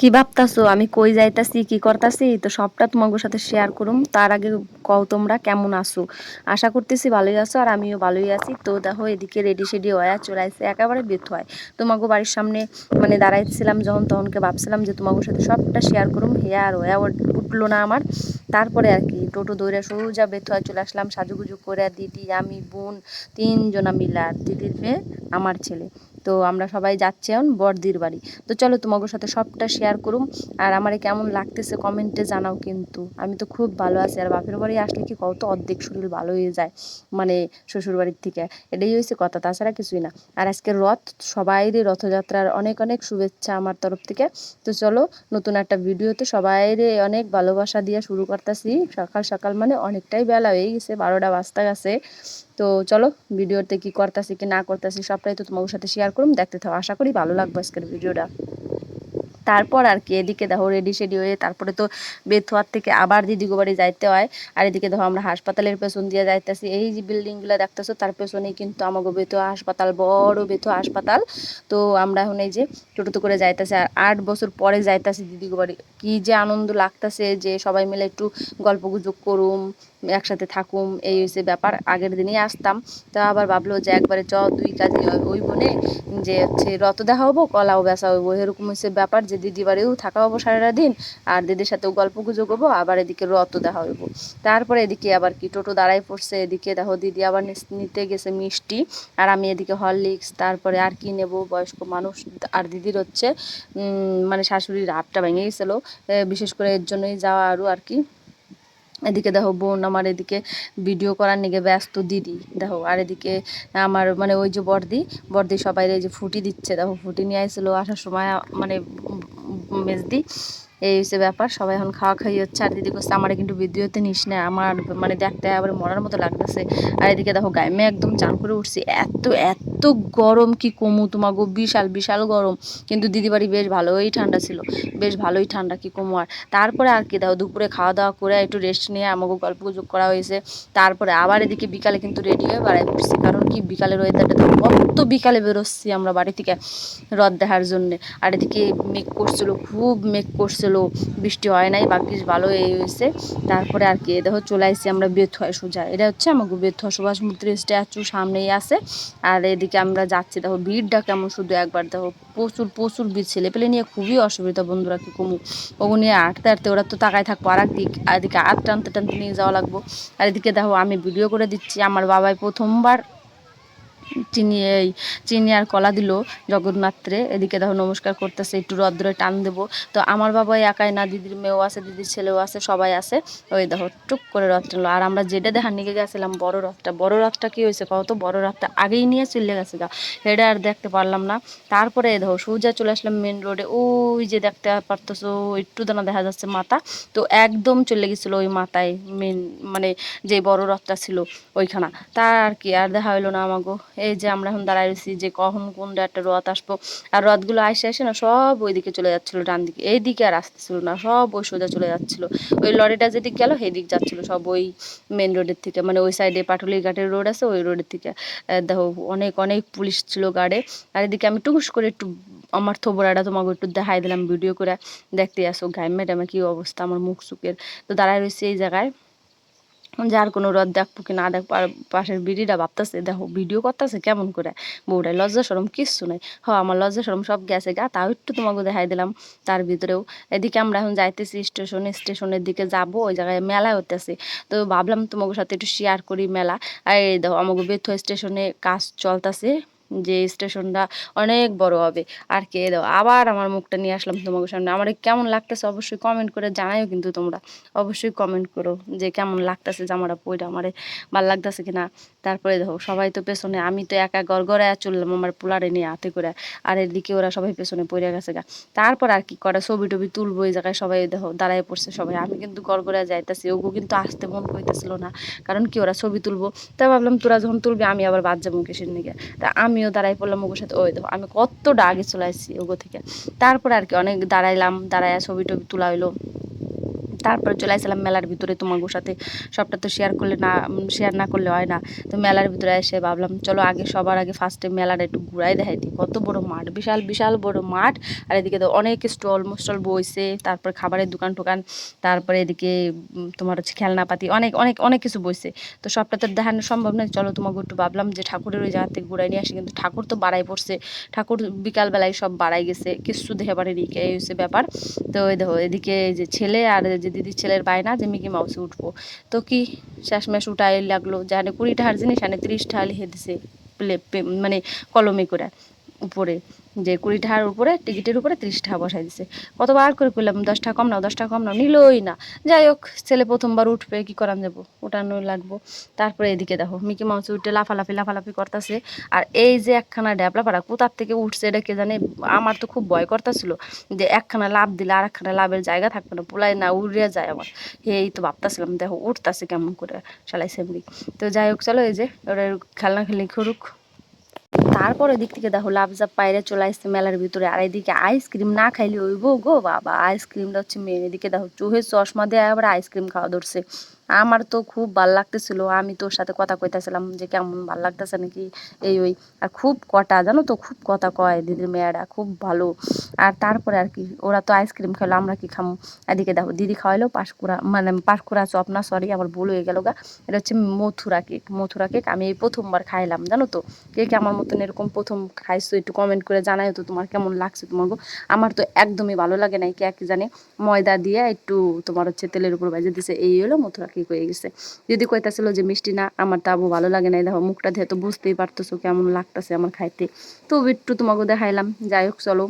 কি ভাবতাছো আমি কই যাইতাছি কি করতাছি তো সবটা তোমাদের সাথে শেয়ার করুম। তার আগে কও তোমরা কেমন আছো? আশা করতেছি ভালোই আছো আর আমিও ভালোই আছি। তো দেখো এদিকে রেডি সেডি হয়ে চলাইছে একেবারে বেত হয় তোমাকে বাড়ির সামনে মানে দাঁড়াইছিলাম যখন তখনকে ভাবছিলাম যে তোমাদের সাথে সবটা শেয়ার করুম। হেয়া আর হয়া উঠলো না আমার। তারপরে আর কি টোটো দৌড়ে সোজা বেত হয়ে চলে আসলাম সাজুগুজু করে, দিদি আমি বোন তিনজনা মিলা, আর দিদির মেয়ে আমার ছেলে। তো আমরা সবাই যাচ্ছি এখন বড়দির বাড়ি। তো চলো তোমাদের সাথে সবটা শেয়ার করুম। আর আমারে কেমন লাগতেছে কমেন্টে জানাও। কিন্তু আমি তো খুব ভালো আছি, আর বাপের বাড়ি আসলে কি কত অর্ধেক শরীর ভালো হয়ে যায় মানে শ্বশুর বাড়ির থেকে, এটাই হয়েছে কথা, তাছাড়া কিছুই না। আর আজকে রথ, সবাইরই রথযাত্রার অনেক অনেক শুভেচ্ছা আমার তরফ থেকে। তো চলো নতুন একটা ভিডিওতে সবাইরে অনেক ভালোবাসা দিয়ে শুরু করতেছি। সকাল সকাল মানে অনেকটাই বেলা হয়ে গেছে, 12টা বাজতে গেছে। তো চলো ভিডিওতে কি করতেছি কি না করতেছি সবটাই তো তোমার সাথে শেয়ার করুম, দেখতে থাও, আশা করি ভালো লাগবে আজকের ভিডিওটা। তারপর আর কি এদিকে দেখো রেডি সেডি হয়ে তারপরে তো বেথুয়ার থেকে আবার দিদিগো বাড়ি যাইতে হয়। আর এদিকে দেখো আমরা হাসপাতালের পেছন দিয়ে যাইতেছি, এই যে বিল্ডিং গুলো দেখতেছো তার পেছনেই কিন্তু আমাকে বেথুয়া হাসপাতাল, বড় বেথুয়া হাসপাতাল। তো আমরা এখন এই যে টোটোতে করে যাইতেছি, আর 8 বছর পরে যাইতেছি দিদিগো বাড়ি। কি যে আনন্দ লাগতেছে যে সবাই মিলে একটু গল্প গুজব করুম, একসাথে থাকুম, এই হচ্ছে ব্যাপার। আগের দিনই আসতাম, তা আবার ভাবলো যে একবারে দুই কাজে ওই বনে যে হচ্ছে রত দেখা হবো কলাও বেচা হইব, এরকম হচ্ছে ব্যাপার যে দিদি বাড়িও থাকা হবো সারাটা দিন, আর দিদির সাথেও গল্প গুজব হবো, আবার এদিকে রত দেখা হইব। তারপরে এদিকে আবার কি টোটো দাঁড়াই পড়ছে, এদিকে দেখো দিদি আবার নিতে গেছে মিষ্টি, আর আমি এদিকে হরলিক্স, তারপরে আর কি নেব, বয়স্ক মানুষ। আর দিদির হচ্ছে মানে শাশুড়ির হাতটা ভেঙে গেছিলো, বিশেষ করে এর জন্যই যাওয়া আরও আর কি। এদিকে দেখো বোন আমার এদিকে ভিডিও করার নিকে ব্যস্ত, দিদি দেখো। আর এদিকে আমার মানে ওই যে বর্দি, বর্দি সবাই এই যে ফুটি দিচ্ছে, দেখো ফুটি নিয়ে আসছিল আসার সময় মানে মেজদি। এই হচ্ছে ব্যাপার, সবাই এখন খাওয়া খাই হচ্ছে। আর দিদি করছে আমার কিন্তু ভিডিওতে নিস না, আমার মানে দেখতে আবার মরার মতো লাগতেছে। আর এদিকে দেখো গায়ে একদম চান করে উঠছি, এত এত গরম কি কমু তোমাগো, বিশাল বিশাল গরম। কিন্তু দিদি বাড়ি বেশ ভালোই ঠান্ডা ছিল, বেশ ভালোই ঠান্ডা কি কমু আর। তারপরে আর কি দেখো দুপুরে খাওয়া দাওয়া করে একটু রেস্ট নিয়ে আমাকে গল্প গুজব করা হয়েছে। তারপরে আবার এদিকে বিকালে কিন্তু রেডি হয়ে বাড়াই পড়ছি, কারণ কি বিকালের ওয়েদারটা দেখো, কত বিকালে বেরোচ্ছি আমরা বাড়ি থেকে রথ দেখার জন্যে। আর এদিকে মেঘ করছিল, খুব মেঘ করছিল, বৃষ্টি হয় নাই, বাকি ভালো এই হয়েছে। তারপরে আর কি দেখো চলে আসছি আমরা বেথুয়া সোজা, এটা হচ্ছে আমাকে বেথুয়া সুভাষ মূর্তির স্ট্যাচু সামনেই আছে। আর এদিকে আমরা যাচ্ছি, দেখো ভিড়টা কেমন, শুধু একবার দেখো প্রচুর প্রচুর ভিড়, ছেলেপেলে নিয়ে খুবই অসুবিধা বন্ধুরা কি কমু। ওগু নিয়ে হাঁটতে হাঁটতে ওরা তো তাকায় থাকবো আর একদিক, আর এদিকে হাত টানতে টানতে নিয়ে যাওয়া লাগবো। আর এদিকে দেখো আমি ভিডিও করে দিচ্ছি, আমার বাবাই প্রথমবার চিনি এই চিনি আর কলা দিল জগন্নাথরে। এদিকে দেখো নমস্কার করতেছে, একটু রদ্রে টান দেবো। তো আমার বাবাই একাই না, দিদির মেয়েও আছে, দিদির ছেলেও আছে, সবাই আছে। ওই দেখো টুক করে রথ টানলো। আর আমরা যেটা দেখার নিয়ে গেছিলাম বড় রথটা, বড় রথটা কি হয়েছে কত, বড় রথটা আগেই নিয়ে চলে গেছে গা, এটা আর দেখতে পারলাম না। তারপরে দেখো সোজা চলে আসলাম মেন রোডে, ওই যে দেখতে পারতেছো একটু দানা দেখা যাচ্ছে মাথা, তো একদম চলে গেছিলো ওই মাথায় মেন মানে যে বড় রথটা ছিল ওইখানা। তার আর কি আর দেখা হইলো না আমাগো। এই যে আমরা এখন দাঁড়ায় রয়েছি যে কখন কোন একটা রথ আসবো। আর রথগুলো আসে আসে না সব ওইদিকে চলে যাচ্ছিল, ডান দিকে, এইদিকে আর আসতেছিল না, সব ওই সোজা চলে যাচ্ছিল। ওই লরিটা যেদিক গেল সেদিক যাচ্ছিল সব ওই মেন রোডের থেকে, মানে ওই সাইডে পাটুলি ঘাটের রোড আছে ওই রোডের থেকে। দেখো অনেক অনেক পুলিশ ছিল গার্ডে। আর এদিকে আমি টুকুস করে একটু আমার থোবরাটা তোমাকে একটু দেখাই দিলাম ভিডিও করে, দেখতে আসো গায়ে ম্যাডামে কি অবস্থা আমার মুখ চুকের। তো দাঁড়ায় রয়েছে এই জায়গায়, যার কোনো রথ দেখবো কি না দেখবো। আর পাশের বিড়িটা ভাবতেছে দেখো ভিডিও করতেছে কেমন করে, বউটাই লজ্জা সরম কিচ্ছু নাই। আমার লজ্জা সরম সব গেছে গা, তাও একটু তোমাকে দেখাই দিলাম তার ভিতরেও। এদিকে আমরা এখন যাইতেছি স্টেশনে, স্টেশনের দিকে যাব, ওই জায়গায় মেলা হইতেছে। তো ভাবলাম তোমাদের সাথে একটু শেয়ার করি মেলা। আর এই দেখো আমাকে বেথুয়া স্টেশনে কাজ চলতেছে, যে স্টেশনটা অনেক বড় হবে আর কে দাও। আবার আমার মুখটা নিয়ে আসলাম তোমাদের সামনে, আমার কেমন লাগতেছে অবশ্যই কমেন্ট করে জানাইও, কিন্তু তোমরা অবশ্যই কমেন্ট করো যে কেমন লাগতেছে জামাটা পইরা, আমারে ভাল লাগতেছে কিনা। তারপরে দেখো সবাই তো পেছনে, আমি তো একা গড়গড়ায় চললাম আমার পোলারে নিয়ে হাতে করে, আর এদিকে ওরা সবাই পেছনে পড়ে গেছে গা। তারপর আর কি করে ছবি টবি তুলবো, এই জায়গায় সবাই দেখো দাঁড়ায় পড়ছে সবাই, আমি কিন্তু গড়গড়ায় যাইতেছি, ওগো কিন্তু আসতে মন কইতেছিল না, কারণ কি ওরা ছবি তুলবো। তা ভাবলাম তোরা যখন তুলবি আমি আবার বাদ যাবো কিসের নিকে। তা আমিও দাঁড়াই পড়লাম ওগোর সাথে, ওই দেখো আমি কতটা আগে চলে আসছি ওগো থেকে। তারপর আর কি অনেক দাঁড়াইলাম, দাঁড়ায় ছবি টবি তোলা হইলো। তারপরে চলে আসলাম মেলার ভিতরে তোমাদের সাথে। সবটা তো শেয়ার না করলে হয় না। তো মেলার ভিতরে এসে ভাবলাম চলো সবার আগে ফার্স্টে মেলাটা একটু ঘুরাই দেখাই দিই। কত বড় মাঠ, বিশাল বিশাল বড় মাঠ। আর এদিকে তো অনেক স্টল বইছে, তারপর খাবারের দোকান, তারপরে এদিকে তোমার হচ্ছে খেলনাপাতি, অনেক অনেক অনেক কিছু বইছে। তো সবটা তো দেখানো সম্ভব নয়, চলো তোমাকে একটু ভাবলাম যে ঠাকুরের ওই জায়গা থেকে ঘুরাই নিয়ে আসি। কিন্তু ঠাকুর তো বাড়াই পড়ছে, ঠাকুর বিকালবেলায় সব বাড়াই গেছে, কিছু দেখে পারেনি, এই হচ্ছে ব্যাপার। তো ওই দেখো এদিকে যে ছেলে আর যে দিদির ছেলের বায়না যে মিকি মাউসে উঠবো। তো কি শেষমেশ উঠাই লাগলো, যেখানে 20 টাকার জিনিস সেখানে 30 টাকা লিখে দিছে, মানে কলমে করে উপরে, যে 20 টাকার উপরে টিকিটের উপরে 30 টাকা বসাই দিছে। কতবার করে করলাম 10 টাকা কম নাও, 10 টাকা কম নাও, নিলই না। যাই হোক, ছেলে প্রথমবার উঠবে, কি করান যাবো, ওঠানো লাগবো। তারপরে এদিকে দেখো মিকি মাউস উঠে লাফালাফি করতেছে। আর এই যে একখানা ড্যাবলা পাড়া কোথার থেকে উঠছে এটা কে জানে। আমার তো খুব ভয় করতেছিল যে একখানা লাভ দিলে আর একখানা লাভের জায়গা থাকবে না, পোলাই না উড়িয়া যায় আমার। এই তো ভাবতেছিলাম দেখো উঠতেছে কেমন করে শালাই সেমরি। তো যাই হোক চলো, এই যে ওরা খেলনা করুক। তারপর ওই দিক থেকে দেখো লাফঝাপ পায়রে চলে আসছে মেলার ভিতরে। আর এদিকে আইসক্রিম না খাইলে হইব গো বাবা, আইসক্রিমটা হচ্ছে মেন। এদিকে দেখো চোখের চশমা দিয়ে আবার আইসক্রিম খাওয়া ধরছে। আমার তো খুব ভাল লাগতেছিল, আমি তোর সাথে কথা কইতাছিলাম যে কেমন ভাল লাগতেছে নাকি এই ওই। আর খুব কটা জানো তো, খুব কথা কয় দিদির মেয়েরা, খুব ভালো। আর তারপরে আর কি, ওরা তো আইসক্রিম খেলো, আমরা কি খামো। এদিকে দেখো দিদি খাওয়াইলো পাঁশকুড়া, মানে পাঁশকুড়া চপ না, সরি আমার ভুল হয়ে গেল গা। এটা হচ্ছে মথুরা কেক। আমি এই প্রথমবার খাইলাম জানো তো। কে কে আমার মতন এরকম প্রথম খাইছো একটু কমেন্ট করে জানাই তো তোমার কেমন লাগছে তোমাকে। আমার তো একদমই ভালো লাগে নাই, কে কি জানে ময়দা দিয়ে একটু তোমার হচ্ছে তেলের উপর ভেজে দিছে, এই হলো মথুরা কেক হয়ে গেছে। যদি কইতাছিল যে মিষ্টি না, আমার তো আবু ভালো লাগে নাই। দেখো মুখটা দিয়ে তো বুঝতেই পারতেছো কেমন লাগতেছে আমার খাইতে। তো একটু তোমাকে দেখাইলাম। যাই হোক চলো,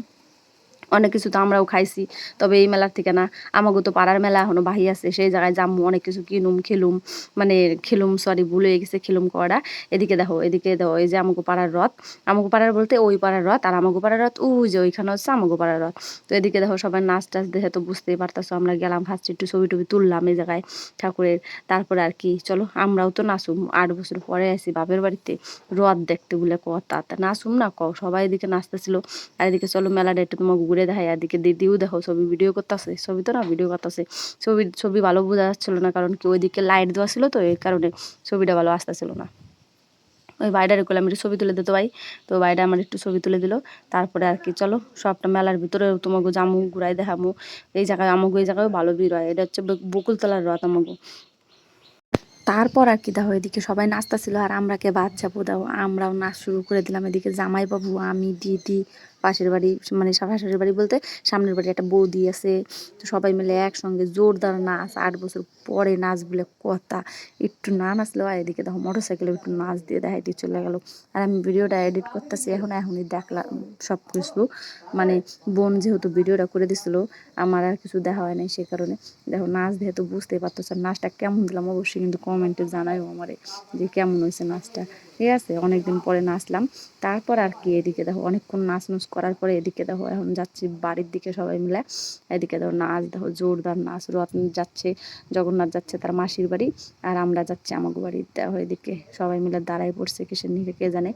অনেক কিছু তো আমরাও খাইছি, তবে এই মেলার থেকে না। আমাগো তো পাড়ার মেলা এখনো বাহি আছে, সেই জায়গায় যাবো, অনেক কিছু কিনুম খেলুম, মানে খেলুম, সরি ভুলে গেছে খেলুম করা। এদিকে দেখো এই যে আমাগো পাড়ার রথ, আমাগো পাড়ার বলতে ওই পাড়ার রথ, আর আমাগো পাড়ার রথ ওই যে ওইখানে হচ্ছে আমাগো পাড়ার রথ। তো এদিকে দেখো সবাই নাচ টাচ দেখে তো বুঝতেই পারতেছো, আমরা গেলাম ফার্স্ট একটু ছবি টবি তুললাম এই জায়গায় ঠাকুরের। তারপরে আর কি চলো আমরাও তো নাচুম, 8 বছর পরে আসি বাপের বাড়িতে রথ দেখতে বলে কথা, তা নাচুম না সবাই এদিকে নাচতেছিল। আর এদিকে চলো মেলাটা একটু তোমাকে ঘুরে দেখাই। এদিকে দিদিও দেখো ছবি ভিডিও করতেছে, ছবি তো না ভিডিও করতেছে। ছবি ভালো বোঝা যাচ্ছিল না, কারণ কি ওইদিকে লাইট দেওয়া ছিল, তো এই কারণে ছবিটা ভালো আসতেছিল না। ওই বাইডার করলাম একটু ছবি তুলে দিতে ভাই। তো বাইডা আমার একটু ছবি তুলে দিল। তারপরে আর কি চলো সবটা মেলার ভিতরে তোমাকে জামু ঘুরাই দেখামু। এই জায়গায় আমাকে এই জায়গায় ভালো ভিড় হয়, এটা হচ্ছে বকুলতলার রথ আমাকে। তারপর আর কি দেখো এদিকে সবাই নাচতেছিল, আর আমরাকে বাদ যাবো দাও, আমরাও নাচ শুরু করে দিলাম। এদিকে জামাই বাবু, আমি, দিদি, পাশের বাড়ি, মানে পাশের বাড়ি বলতে সামনের বাড়ি একটা বৌদি আছে। তো সবাই মিলে একসঙ্গে জোরদার নাচ, 8 বছর পরে নাচ বলে কথা। একটু না নাচলেও হয়। এদিকে দেখো মোটর সাইকেলে একটু নাচ দিয়ে দেখাইতে চলে গেল। আর আমি ভিডিওটা এডিট করতেছি এখনই দেখলাম সব কিছু, মানে বোন যেহেতু ভিডিওটা করে দিছিল, আমার আর কিছু দেখা হয় নাই, সে কারণে দেখো নাচ দিয়ে তো বুঝতেই পারতেছ। নাচটা কেমন দিলাম অবশ্যই কিন্তু কমেন্টে জানাইও আমারে যে কেমন হয়েছে নাচটা। ঠিক আছে, অনেকদিন পরে নাচলাম। তারপর আর কি এদিকে দেখো অনেকক্ষণ নাচ নুচ করার পরে এদিকে দেখো এখন যাচ্ছি বাড়ির দিকে সবাই মিলে। এদিকে দেখো নাচ দেখো জোরদার নাচ, রথ যাচ্ছে, জগন্নাথ যাচ্ছে তার মাসির বাড়ি, আর আমরা যাচ্ছি আমাকে বাড়ি। দেখো এদিকে সবাই মিলে দাঁড়ায় পড়ছে কিসের নিচে কে জানে।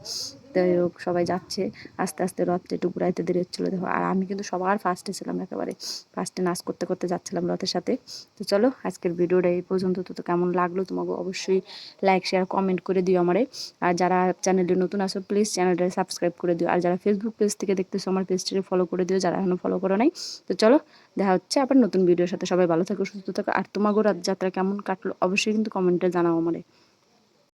তো সবাই যাচ্ছে আস্তে আস্তে, রথটা একটু ঘুরাইতে দেরি হচ্ছিলো দেখো। আর আমি কিন্তু সবার ফার্স্টে ছিলাম, একেবারে ফার্স্টে নাচ করতে করতে যাচ্ছিলাম রথের সাথে। তো চলো আজকের ভিডিওটা এই পর্যন্ত। তো কেমন লাগলো তোমাকে অবশ্যই লাইক শেয়ার কমেন্ট করে দিও আমারে। আর যারা চ্যানেলটি নতুন আসো প্লিজ চ্যানেলটা সাবস্ক্রাইব করে দিও। আর যারা ফেসবুক পেজ থেকে দেখতেছো আমার পেজটিকে ফলো করে দিও, যারা এখনো ফলো করো নাই। তো চলো দেখা হচ্ছে আবার নতুন ভিডিওর সাথে। সবাই ভালো থাকো, সুস্থ থাকো। আর তোমাকে রথযাত্রা কেমন কাটলো অবশ্যই কিন্তু কমেন্টে জানাও আমারে।